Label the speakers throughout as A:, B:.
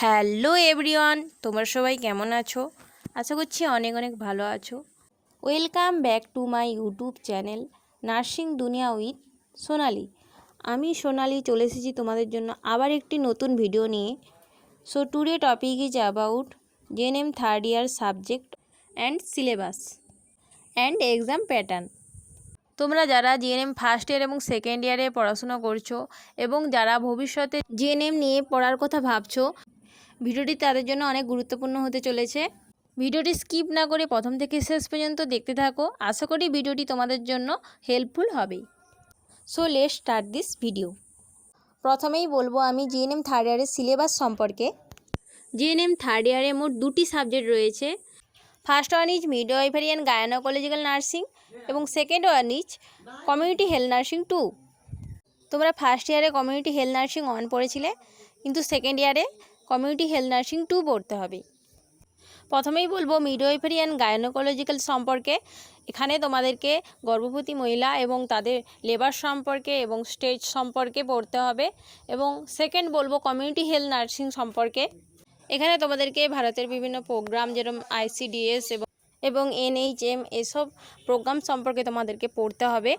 A: Hello everyone, তোমরা সবাই কেমন আছো? আশা করছি অনেক অনেক ভালো আছো। Welcome back to my YouTube channel nursing দুনিয়া উইথ সোনালি। আমি সোনালি চলে এসেছি তোমাদের জন্য আবার একটি নতুন ভিডিও নিয়ে। So today topic is about GNM third year subject and syllabus and exam pattern. তোমরা যারা জিএনএম ফার্স্ট ইয়ার এবং সেকেন্ড ইয়ারে পড়াশোনা করছো এবং যারা ভবিষ্যতে জিএনএম নিয়ে পড়ার কথা ভাবছো, ভিডিওটি তাদের জন্য অনেক গুরুত্বপূর্ণ হতে চলেছে। ভিডিওটি স্কিপ না করে প্রথম থেকে শেষ পর্যন্ত দেখতে থাকো। আশা করি ভিডিওটি তোমাদের জন্য হেল্পফুল হবে। So let's start this video. প্রথমেই বলবো আমি জিএনএম থার্ড ইয়ারের সিলেবাস সম্পর্কে। জিএনএম থার্ড ইয়ারে মোট দুটি সাবজেক্ট রয়েছে। First one is midwifery and gynaecological nursing এবং second one is community health nursing 2। তোমরা ফার্স্ট ইয়ারে কমিউনিটি হেলথ নার্সিং 1 পড়েছিলে, কিন্তু সেকেন্ড ইয়ারে কমিউনিটি হেলথ নার্সিং 2 পড়তে হবে। প্রথমেই বলবো মিডওয়াইফারি অ্যান্ড গাইনোকোলজিক্যাল সম্পর্কে। এখানে তোমাদেরকে গর্ভবতী মহিলা এবং তাদের লেবার সম্পর্কে এবং স্টেজ সম্পর্কে পড়তে হবে। এবং সেকেন্ড বলবো কমিউনিটি হেলথ নার্সিং সম্পর্কে। এখানে তোমাদেরকে ভারতের বিভিন্ন প্রোগ্রাম যেরকম ICDS এবং NHM এসব প্রোগ্রাম সম্পর্কে তোমাদেরকে পড়তে হবে।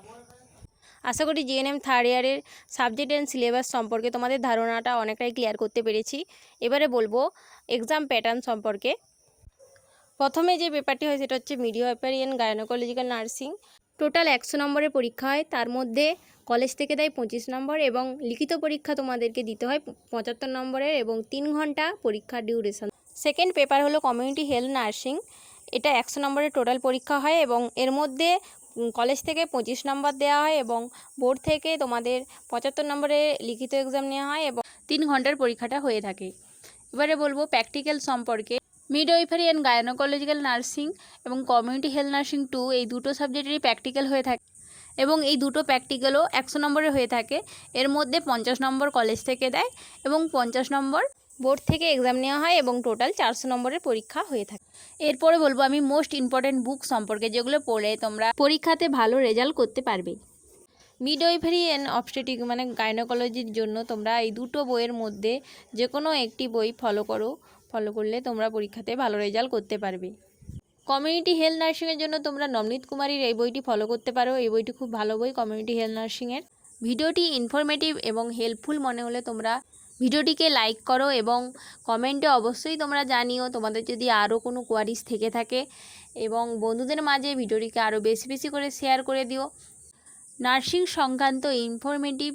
A: আশা করি জিএনএম থার্ড ইয়ারের সাবজেক্ট অ্যান্ড সিলেবাস সম্পর্কে তোমাদের ধারণাটা অনেকটাই ক্লিয়ার করতে পেরেছি। এবারে বলবো এক্সাম প্যাটার্ন সম্পর্কে। প্রথমে যে পেপারটি হয় সেটা হচ্ছে midwifery and gynaecological nursing. Total 100 নম্বরের পরীক্ষা হয়, তার মধ্যে কলেজ থেকে দেয় 25 নম্বর এবং লিখিত পরীক্ষা তোমাদেরকে দিতে হয় 75 নম্বরের এবং 3 ঘন্টা পরীক্ষার ডিউরেশন। সেকেন্ড পেপার হলো কমিউনিটি হেলথ নার্সিং। এটা 100 নম্বরের টোটাল পরীক্ষা হয় এবং এর মধ্যে কলেজ থেকে 25 নম্বর দেওয়া হয় এবং বোর্ড থেকে তোমাদের 75 নম্বরে লিখিত এক্সাম নেওয়া হয় এবং 3 ঘন্টার পরীক্ষাটা হয়ে থাকে। এবারে বলবো প্র্যাকটিক্যাল সম্পর্কে। মিডওয়াইফারি অ্যান্ড গাইনোকোলজিক্যাল নার্সিং এবং কমিউনিটি হেলথ নার্সিং 2 এই দুটো সাবজেক্টেরই প্র্যাকটিক্যাল হয়ে থাকে এবং এই দুটো প্র্যাকটিক্যালও 100 নম্বরের হয়ে থাকে। এর মধ্যে 50 নম্বর কলেজ থেকে দেয় এবং 50 নম্বর বোর্ড থেকে এক্সাম নেওয়া হয় এবং টোটাল 400 নম্বরের পরীক্ষা হয়ে থাকে। এরপরে বলবো আমি মোস্ট ইম্পর্ট্যান্ট বুক সম্পর্কে, যেগুলো পড়লে তোমরা পরীক্ষাতে ভালো রেজাল্ট করতে পারবে। মিডওয়াইফারি অ্যান্ড অবস্টেট্রিক মানে গাইনোকোলজির জন্য তোমরা এই দুটো বইয়ের মধ্যে যে কোনো একটি বই ফলো করলে তোমরা পরীক্ষাতে ভালো রেজাল্ট করতে পারবে। কমিউনিটি হেলথ নার্সিংয়ের জন্য তোমরা নবনীত কুমারীর এই বইটি ফলো করতে পারো। এই বইটি খুব ভালো বই কমিউনিটি হেলথ নার্সিংয়ের। ভিডিওটি ইনফরমেটিভ এবং হেল্পফুল মনে হলে তোমরা ভিডিওটিকে লাইক করো এবং কমেন্টে অবশ্যই তোমরা জানিও তোমাদের যদি আরও কোনো কোয়ারিজ থেকে থাকে, এবং বন্ধুদের মাঝে ভিডিওটিকে আরও বেশি বেশি করে শেয়ার করে দিও। নার্সিং সংক্রান্ত ইনফরমেটিভ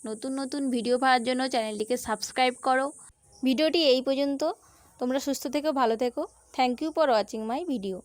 A: নতুন নতুন ভিডিও পাওয়ার জন্য চ্যানেলটিকে সাবস্ক্রাইব করো। ভিডিওটি এই পর্যন্ত। তোমরা সুস্থ থেকো, ভালো থেকো। Thank you for watching my video.